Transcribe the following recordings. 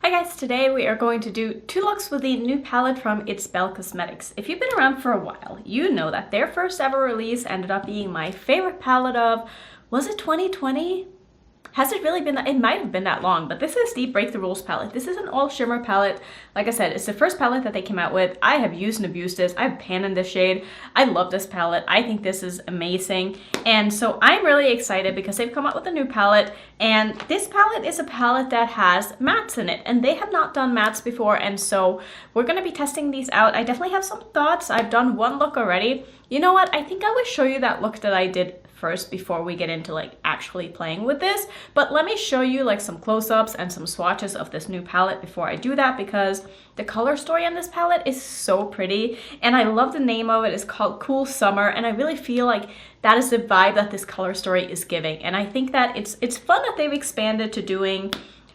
Hi guys, today we are going to do two looks with the new palette from Its Bel Cosmetics. If you've been around for a while, you know that their first ever release ended up being my favorite palette of, was it 2020? Has it really been that? It might have been that long, but this is the Break the Rules palette. This is an all shimmer palette. Like I said, it's the first palette that they came out with. I have used and abused this. I have pan in this shade. I love this palette. I think this is amazing. And so I'm really excited because they've come out with a new palette. And this palette is a palette that has mattes in it. And they have not done mattes before. And so we're going to be testing these out. I definitely have some thoughts. I've done one look already. You know what? I think I will show you that look that I did first before we get into like actually playing with this, but let me show you like some close-ups and some swatches of this new palette before I do that, because the color story on this palette is so pretty and I love the name of it. It's called Cool Summer, and I really feel like that is the vibe that this color story is giving. And I think that it's fun that they've expanded to doing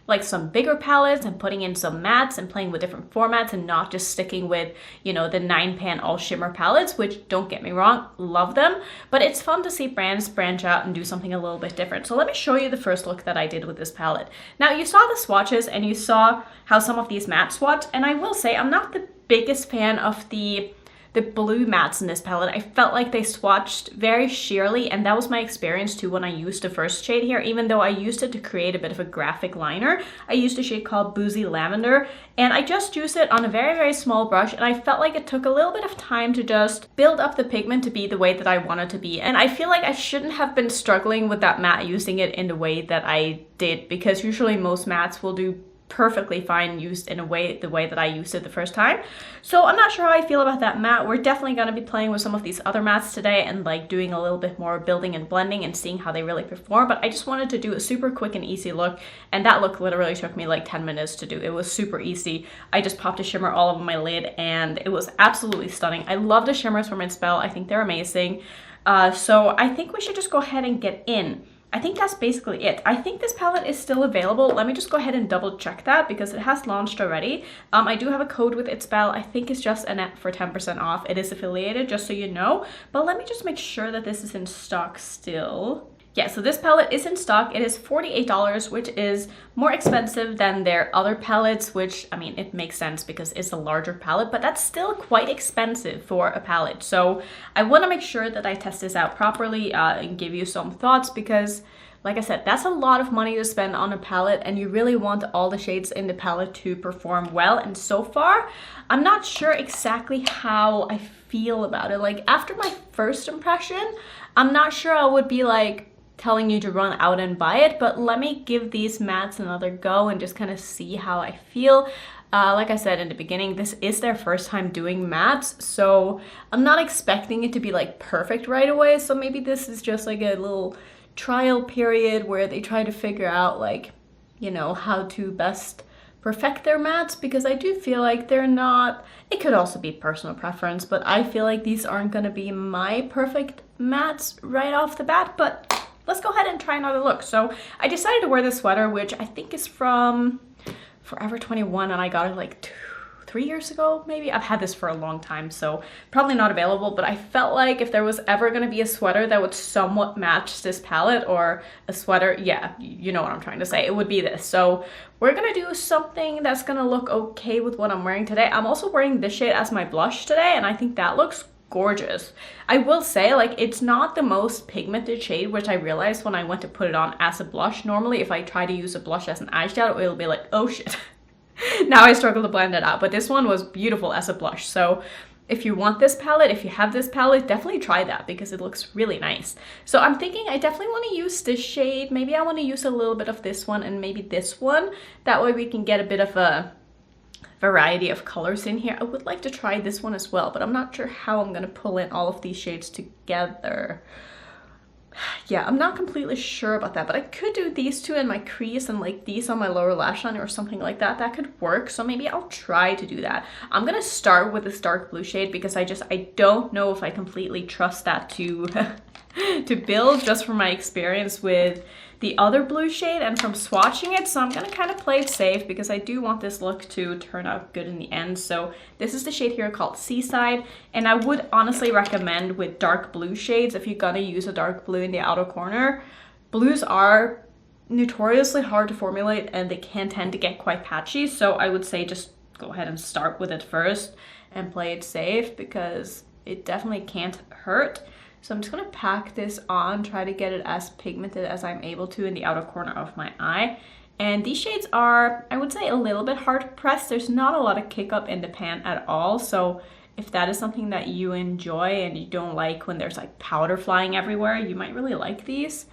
like some bigger palettes and putting in some mattes and playing with different formats and not just sticking with, you know, the 9-pan all shimmer palettes, which, don't get me wrong, love them, but it's fun to see brands branch out and do something a little bit different. So let me show you the first look that I did with this palette. Now, you saw the swatches and you saw how some of these matte swatched, and I will say I'm not the biggest fan of the blue mattes in this palette. I felt like they swatched very sheerly, and that was my experience too when I used the first shade here. Even though I used it to create a bit of a graphic liner, I used a shade called Boozy Lavender, and I just used it on a very, very small brush, and I felt like it took a little bit of time to just build up the pigment to be the way that I wanted to be. And I feel like I shouldn't have been struggling with that matte using it in the way that I did, because usually most mattes will do perfectly fine used in the way that I used it the first time. So I'm not sure how I feel about that matte. We're definitely going to be playing with some of these other mattes today and like doing a little bit more building and blending and seeing how they really perform. But I just wanted to do a super quick and easy look, and that look literally took me like 10 minutes to do. It was super easy. I just popped a shimmer all over my lid and it was absolutely stunning. I love the shimmers from Its Bel. I think they're amazing. So I think we should just go ahead and get in. I think that's basically it. I think this palette is still available. Let me just go ahead and double check that because it has launched already. I do have a code with Its Bel. I think it's just Annette for 10% off. It is affiliated, just so you know. But let me just make sure that this is in stock still. Yeah, so this palette is in stock. It is $48, which is more expensive than their other palettes, which, I mean, it makes sense because it's a larger palette, but that's still quite expensive for a palette. So I want to make sure that I test this out properly and give you some thoughts because, like I said, that's a lot of money to spend on a palette, and you really want all the shades in the palette to perform well. And so far, I'm not sure exactly how I feel about it. Like, after my first impression, I'm not sure I would be like telling you to run out and buy it, but let me give these mattes another go and just kind of see how I feel. Like I said in the beginning, this is their first time doing mattes, so I'm not expecting it to be like perfect right away. So maybe this is just like a little trial period where they try to figure out, like, you know, how to best perfect their mattes, because I do feel like they're not, it could also be personal preference, but I feel like these aren't going to be my perfect mattes right off the bat. But let's go ahead and try another look. So I decided to wear this sweater, which I think is from Forever 21, and I got it like 3 years ago, maybe. I've had this for a long time, so probably not available, but I felt like if there was ever going to be a sweater that would somewhat match this palette, or a sweater, yeah, you know what I'm trying to say, it would be this. So we're going to do something that's going to look okay with what I'm wearing today. I'm also wearing this shade as my blush today, and I think that looks gorgeous. I will say, like, it's not the most pigmented shade, which I realized when I went to put it on as a blush. Normally, if I try to use a blush as an eyeshadow, it'll be like, oh shit. Now I struggle to blend it out, but this one was beautiful as a blush. So if you want this palette, if you have this palette, definitely try that because it looks really nice. So I'm thinking I definitely want to use this shade. Maybe I want to use a little bit of this one and maybe this one. That way we can get a bit of a variety of colors in here. I would like to try this one as well, but I'm not sure how I'm going to pull in all of these shades together. Yeah, I'm not completely sure about that, but I could do these two in my crease and like these on my lower lash line or something like that. That could work, so maybe I'll try to do that. I'm gonna start with this dark blue shade because I don't know if I completely trust that to to build, just from my experience with the other blue shade and from swatching it. So I'm gonna kind of play it safe because I do want this look to turn out good in the end. So this is the shade here called Seaside, and I would honestly recommend with dark blue shades, if you're gonna use a dark blue in the outer corner, blues are notoriously hard to formulate and they can tend to get quite patchy. So I would say just go ahead and start with it first and play it safe because it definitely can't hurt. So I'm just gonna pack this on, try to get it as pigmented as I'm able to in the outer corner of my eye. And these shades are, I would say, a little bit hard pressed. There's not a lot of kick up in the pan at all. So if that is something that you enjoy and you don't like when there's like powder flying everywhere, you might really like these.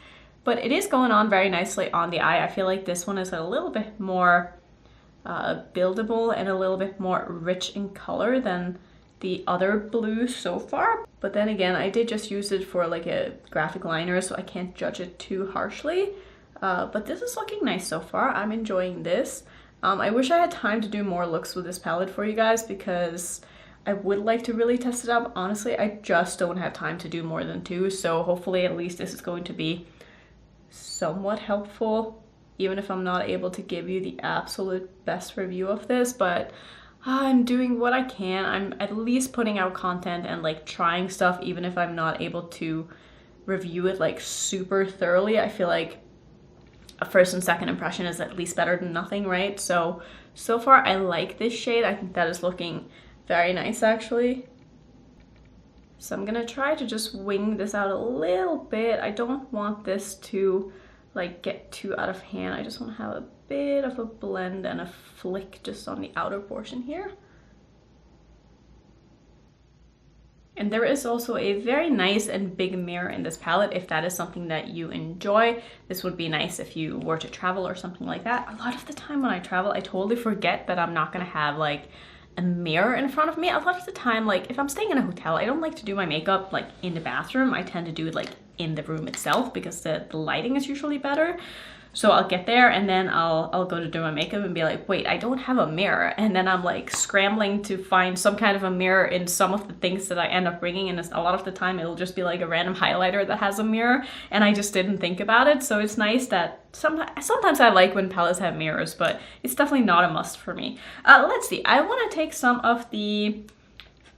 But it is going on very nicely on the eye. I feel like this one is a little bit more buildable and a little bit more rich in color than the other blue so far. But then again, I did just use it for like a graphic liner, so I can't judge it too harshly. But this is looking nice so far. I'm enjoying this. I wish I had time to do more looks with this palette for you guys because I would like to really test it out. Honestly, I just don't have time to do more than 2. So hopefully at least this is going to be somewhat helpful, even if I'm not able to give you the absolute best review of this. But I'm doing what I can. I'm at least putting out content and like trying stuff, even if I'm not able to review it like super thoroughly. I feel like a first and second impression is at least better than nothing, right? So far I like this shade. I think that is looking very nice actually. So I'm gonna try to just wing this out a little bit. I don't want this to like get too out of hand. I just want to have a bit of a blend and a flick just on the outer portion here. And there is also a very nice and big mirror in this palette if that is something that you enjoy. This would be nice if you were to travel or something like that. A lot of the time when I travel, I totally forget that I'm not gonna have like a mirror in front of me. A lot of the time, like if I'm staying in a hotel, I don't like to do my makeup like in the bathroom. I tend to do it like in the room itself because the lighting is usually better. So I'll get there and then I'll go to do my makeup and be like, wait, I don't have a mirror. And then I'm like scrambling to find some kind of a mirror in some of the things that I end up bringing. And a lot of the time it'll just be like a random highlighter that has a mirror and I just didn't think about it. So it's nice that sometimes I like when palettes have mirrors, but it's definitely not a must for me. Let's see, I want to take some of the,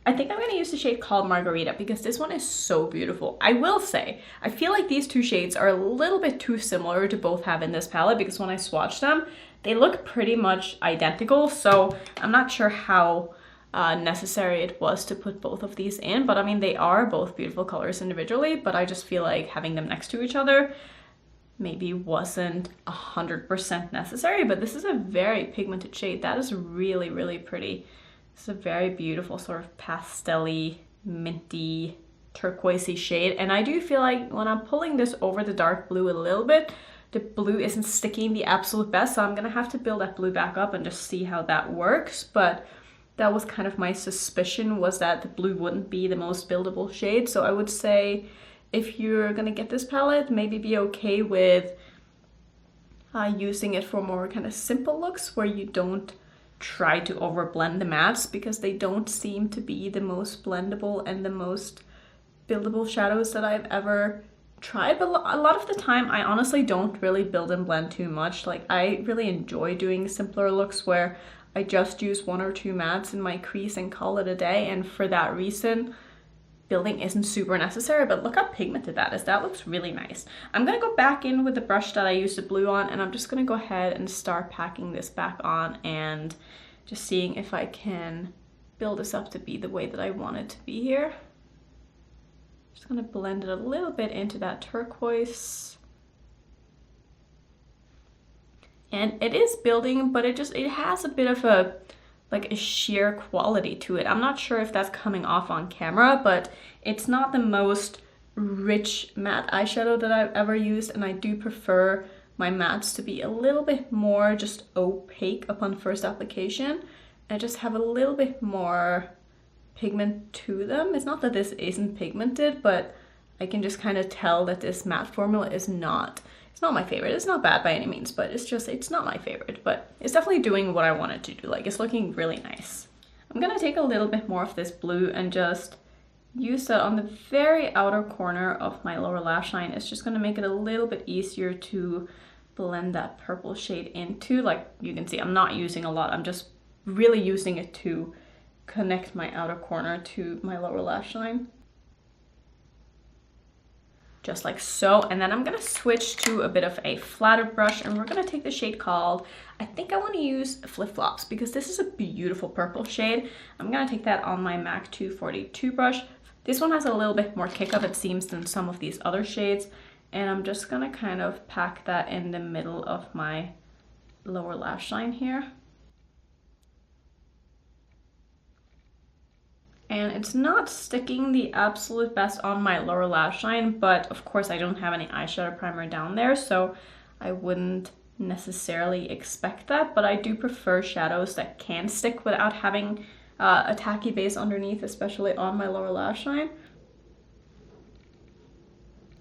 I think I'm going to use the shade called Margarita because this one is so beautiful. I will say, I feel like these 2 shades are a little bit too similar to both have in this palette because when I swatch them, they look pretty much identical. So I'm not sure how necessary it was to put both of these in, but I mean, they are both beautiful colors individually, but I just feel like having them next to each other maybe wasn't 100% necessary. But this is a very pigmented shade. That is really, really pretty. It's a very beautiful sort of pastel-y, minty, turquoisey shade. And I do feel like when I'm pulling this over the dark blue a little bit, the blue isn't sticking the absolute best. So I'm gonna have to build that blue back up and just see how that works. But that was kind of my suspicion, was that the blue wouldn't be the most buildable shade. So I would say if you're gonna get this palette, maybe be okay with using it for more kind of simple looks where you don't try to overblend the mattes, because they don't seem to be the most blendable and the most buildable shadows that I've ever tried. But a lot of the time I honestly don't really build and blend too much. Like I really enjoy doing simpler looks where I just use 1 or 2 mattes in my crease and call it a day, and for that reason building isn't super necessary. But look how pigmented that is. That looks really nice. I'm gonna go back in with the brush that I used the blue on, and I'm just gonna go ahead and start packing this back on and just seeing if I can build this up to be the way that I want it to be here. Just gonna blend it a little bit into that turquoise. And it is building, but it has a bit of a sheer quality to it. I'm not sure if that's coming off on camera, but it's not the most rich matte eyeshadow that I've ever used, and I do prefer my mattes to be a little bit more just opaque upon first application and just have a little bit more pigment to them. It's not that this isn't pigmented, but I can just kind of tell that this matte formula is not, it's not my favorite. It's not bad by any means, but it's not my favorite, but it's definitely doing what I want it to do. Like, it's looking really nice. I'm gonna take a little bit more of this blue and just use that on the very outer corner of my lower lash line. It's just gonna make it a little bit easier to blend that purple shade into. Like you can see, I'm not using a lot. I'm just really using it to connect my outer corner to my lower lash line. just like so. And then I'm gonna switch to a bit of a flatter brush, and we're gonna take the shade called, I think I want to use Flip Flops, because this is a beautiful purple shade. I'm gonna take that on my MAC 242 brush. This one has a little bit more kick up, it seems, than some of these other shades. And I'm just gonna kind of pack that in the middle of my lower lash line here. And it's not sticking the absolute best on my lower lash line, but of course I don't have any eyeshadow primer down there, so I wouldn't necessarily expect that, but I do prefer shadows that can stick without having a tacky base underneath, especially on my lower lash line.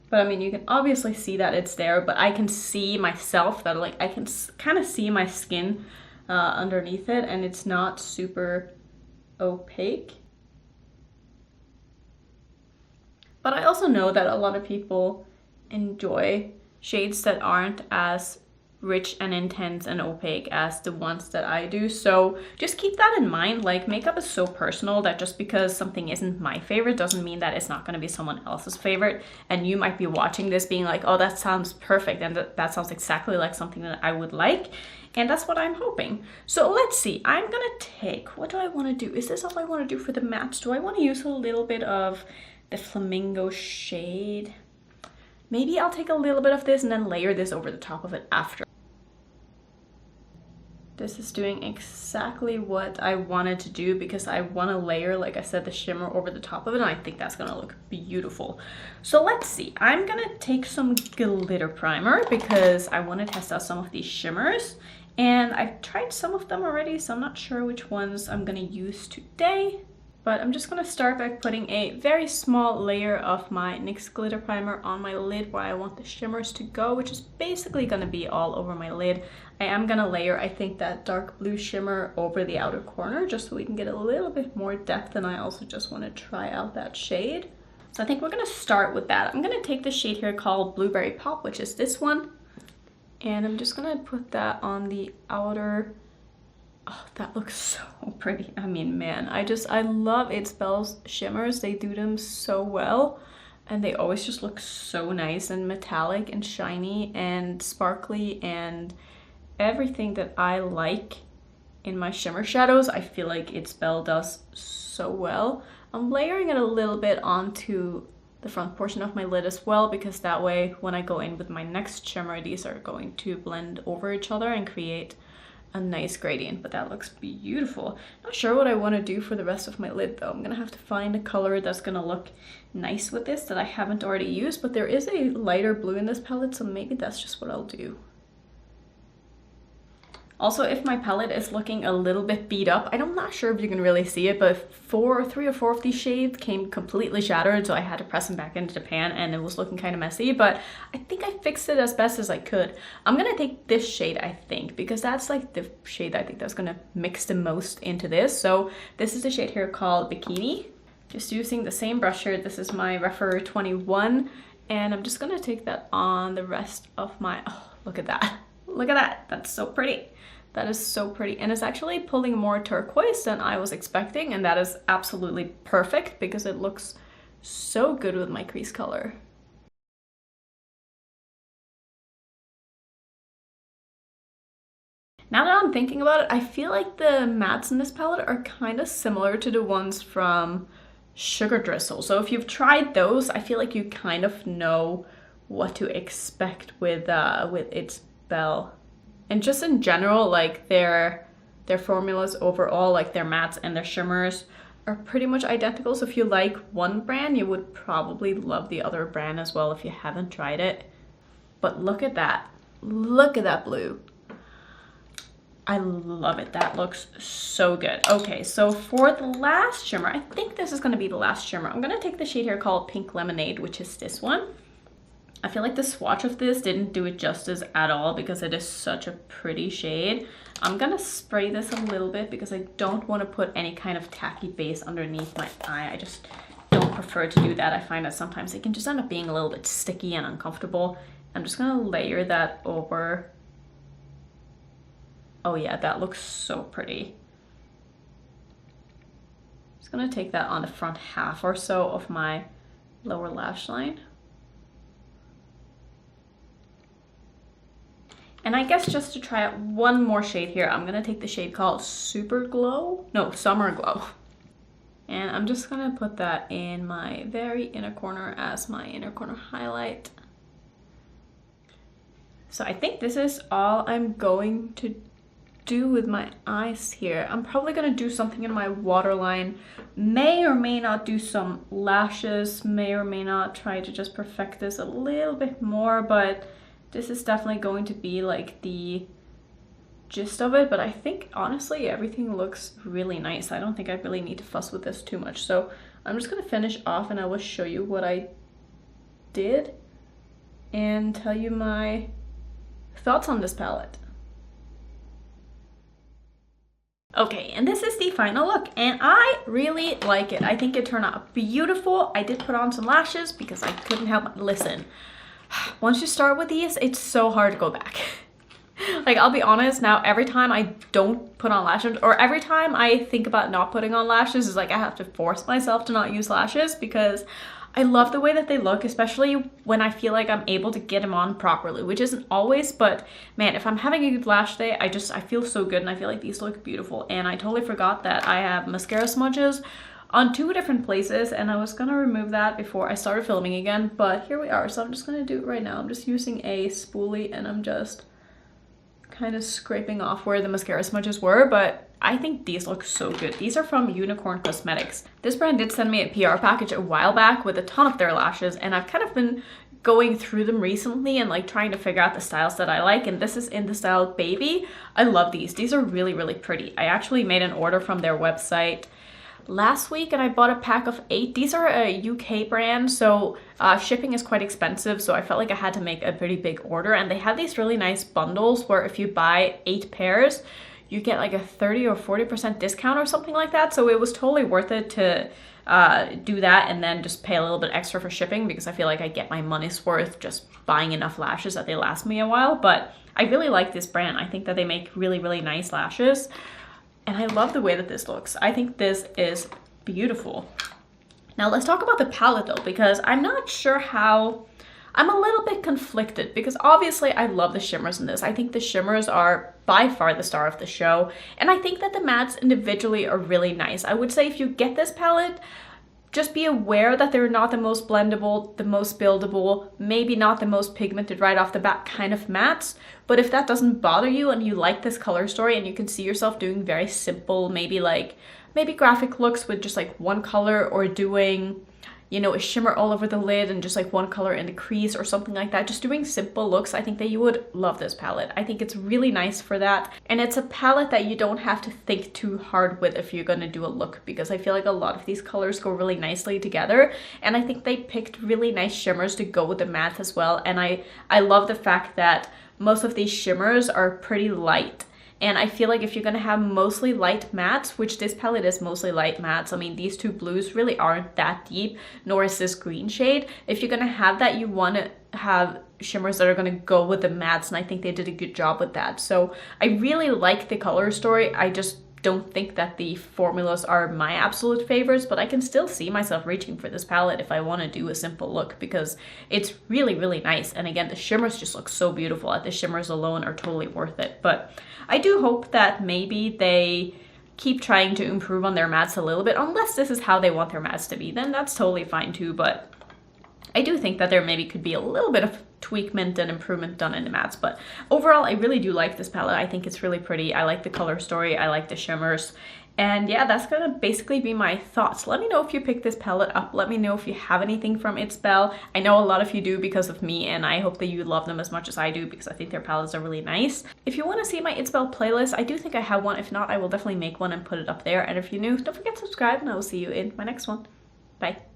But I mean, you can obviously see that it's there, but I can see myself that, like, I can kind of see my skin underneath it, and it's not super opaque. But I also know that a lot of people enjoy shades that aren't as rich and intense and opaque as the ones that I do. So just keep that in mind. Like, makeup is so personal that just because something isn't my favorite doesn't mean that it's not going to be someone else's favorite. And you might be watching this being like, oh, that sounds perfect, and that sounds exactly like something that I would like. And that's what I'm hoping. So let's see, I'm gonna take, what do I want to do? Is this all I want to do for the mattes? Do I want to use a little bit of the flamingo shade? Maybe I'll take a little bit of this and then layer this over the top of it after. This is doing exactly what I wanted to do, because I want to layer, like I said, the shimmer over the top of it, and I think that's gonna look beautiful. So let's see, I'm gonna take some glitter primer because I want to test out some of these shimmers, and I've tried some of them already, so I'm not sure which ones I'm gonna use today. But I'm just going to start by putting a very small layer of my NYX glitter primer on my lid where I want the shimmers to go, which is basically going to be all over my lid. I am going to layer, I think, that dark blue shimmer over the outer corner just so we can get a little bit more depth, and I also just want to try out that shade. So I think we're going to start with that. I'm going to take the shade here called Blueberry Pop, which is this one, and I'm just going to put that on the outer. Oh, that looks so pretty. I mean, man, I love Its Bel's shimmers. They do them so well, and they always just look so nice and metallic and shiny and sparkly and everything that I like in my shimmer shadows. I feel like Its Bel does so well. I'm layering it a little bit onto the front portion of my lid as well, because that way when I go in with my next shimmer, these are going to blend over each other and create a nice gradient. But that looks beautiful. Not sure what I want to do for the rest of my lid though. I'm gonna have to find a color that's gonna look nice with this that I haven't already used, but there is a lighter blue in this palette, so maybe that's just what I'll do. Also, if my palette is looking a little bit beat up, I'm not sure if you can really see it, but three or four of these shades came completely shattered, so I had to press them back into the pan, and it was looking kind of messy, but I think I fixed it as best as I could. I'm gonna take this shade, I think, because that's like the shade I think that's gonna mix the most into this. So this is the shade here called Bikini. Just using the same brush here. This is my Rephr 21, and I'm just gonna take that on the rest of my, oh, look at that. Look at that, that's so pretty. That is so pretty, and it's actually pulling more turquoise than I was expecting, and that is absolutely perfect because it looks so good with my crease color. Now that I'm thinking about it, I feel like the mattes in this palette are kind of similar to the ones from Sugar Drizzle. So if you've tried those, I feel like you kind of know what to expect with Its Bel. And just in general, like their formulas overall, like their mattes and their shimmers are pretty much identical. So if you like one brand, you would probably love the other brand as well if you haven't tried it. But look at that. Look at that blue. I love it. That looks so good. Okay, so for the last shimmer, I think this is going to be the last shimmer. I'm going to take the shade here called Pink Lemonade, which is this one. I feel like the swatch of this didn't do it justice at all because it is such a pretty shade. I'm gonna spray this a little bit because I don't want to put any kind of tacky base underneath my eye. I just don't prefer to do that. I find that sometimes it can just end up being a little bit sticky and uncomfortable. I'm just gonna layer that over. Oh yeah, that looks so pretty. Just gonna take that on the front half or so of my lower lash line. And I guess just to try out one more shade here, I'm gonna take the shade called Summer Glow. And I'm just gonna put that in my very inner corner as my inner corner highlight. So I think this is all I'm going to do with my eyes here. I'm probably gonna do something in my waterline, may or may not do some lashes, may or may not try to just perfect this a little bit more, but this is definitely going to be like the gist of it. But I think honestly everything looks really nice. I don't think I really need to fuss with this too much. So I'm just gonna finish off and I will show you what I did and tell you my thoughts on this palette. Okay, and this is the final look, and I really like it. I think it turned out beautiful. I did put on some lashes because I couldn't help but listen. Once you start with these, it's so hard to go back. Like, I'll be honest, now every time I don't put on lashes, or every time I think about not putting on lashes, is like I have to force myself to not use lashes because I love the way that they look, especially when I feel like I'm able to get them on properly, which isn't always, but man, if I'm having a good lash day, I feel so good and I feel like these look beautiful. And I totally forgot that I have mascara smudges on 2 different places and I was gonna remove that before I started filming again, but here we are. So I'm just gonna do it right now. I'm just using a spoolie and I'm just kind of scraping off where the mascara smudges were, but I think these look so good. These are from Unicorn Cosmetics. This brand did send me a PR package a while back with a ton of their lashes, and I've kind of been going through them recently and like trying to figure out the styles that I like, and this is in the style Baby. I love these. These are really, really pretty. I actually made an order from their website last week and I bought a pack of 8. These are a UK brand, so shipping is quite expensive, so I felt like I had to make a pretty big order, and they have these really nice bundles where if you buy 8 pairs you get like a 30 or 40% discount or something like that. So it was totally worth it to do that and then just pay a little bit extra for shipping because I feel like I get my money's worth just buying enough lashes that they last me a while. But I really like this brand. I think that they make really, really nice lashes. And I love the way that this looks. I think this is beautiful. Now let's talk about the palette though, because I'm not sure how... I'm a little bit conflicted because obviously I love the shimmers in this. I think the shimmers are by far the star of the show. And I think that the mattes individually are really nice. I would say if you get this palette, just be aware that they're not the most blendable, the most buildable, maybe not the most pigmented right off the bat kind of mattes. But if that doesn't bother you and you like this color story and you can see yourself doing very simple, maybe graphic looks with just like one color, or doing, you know, a shimmer all over the lid and just like one color in the crease or something like that, just doing simple looks, I think that you would love this palette. I think it's really nice for that. And it's a palette that you don't have to think too hard with if you're gonna do a look, because I feel like a lot of these colors go really nicely together. And I think they picked really nice shimmers to go with the matte as well. And I love the fact that most of these shimmers are pretty light. And I feel like if you're gonna have mostly light mattes, which this palette is mostly light mattes, I mean, these 2 blues really aren't that deep, nor is this green shade. If you're gonna have that, you wanna have shimmers that are gonna go with the mattes, and I think they did a good job with that. So I really like the color story. I just don't think that the formulas are my absolute favorites, but I can still see myself reaching for this palette if I want to do a simple look because it's really, really nice. And again, the shimmers just look so beautiful. The shimmers alone are totally worth it. But I do hope that maybe they keep trying to improve on their mattes a little bit, unless this is how they want their mattes to be, then that's totally fine too. But I do think that there maybe could be a little bit of tweakment and improvement done in the mattes, but overall I really do like this palette. I think it's really pretty. I like the color story. I like the shimmers. And yeah, that's gonna basically be my thoughts. Let me know if you picked this palette up. Let me know if you have anything from Its Bel. I know a lot of you do because of me, and I hope that you love them as much as I do because I think their palettes are really nice. If you want to see my Its Bel playlist, I do think I have one. If not, I will definitely make one and put it up there. And if you're new, don't forget to subscribe, and I will see you in my next one. Bye.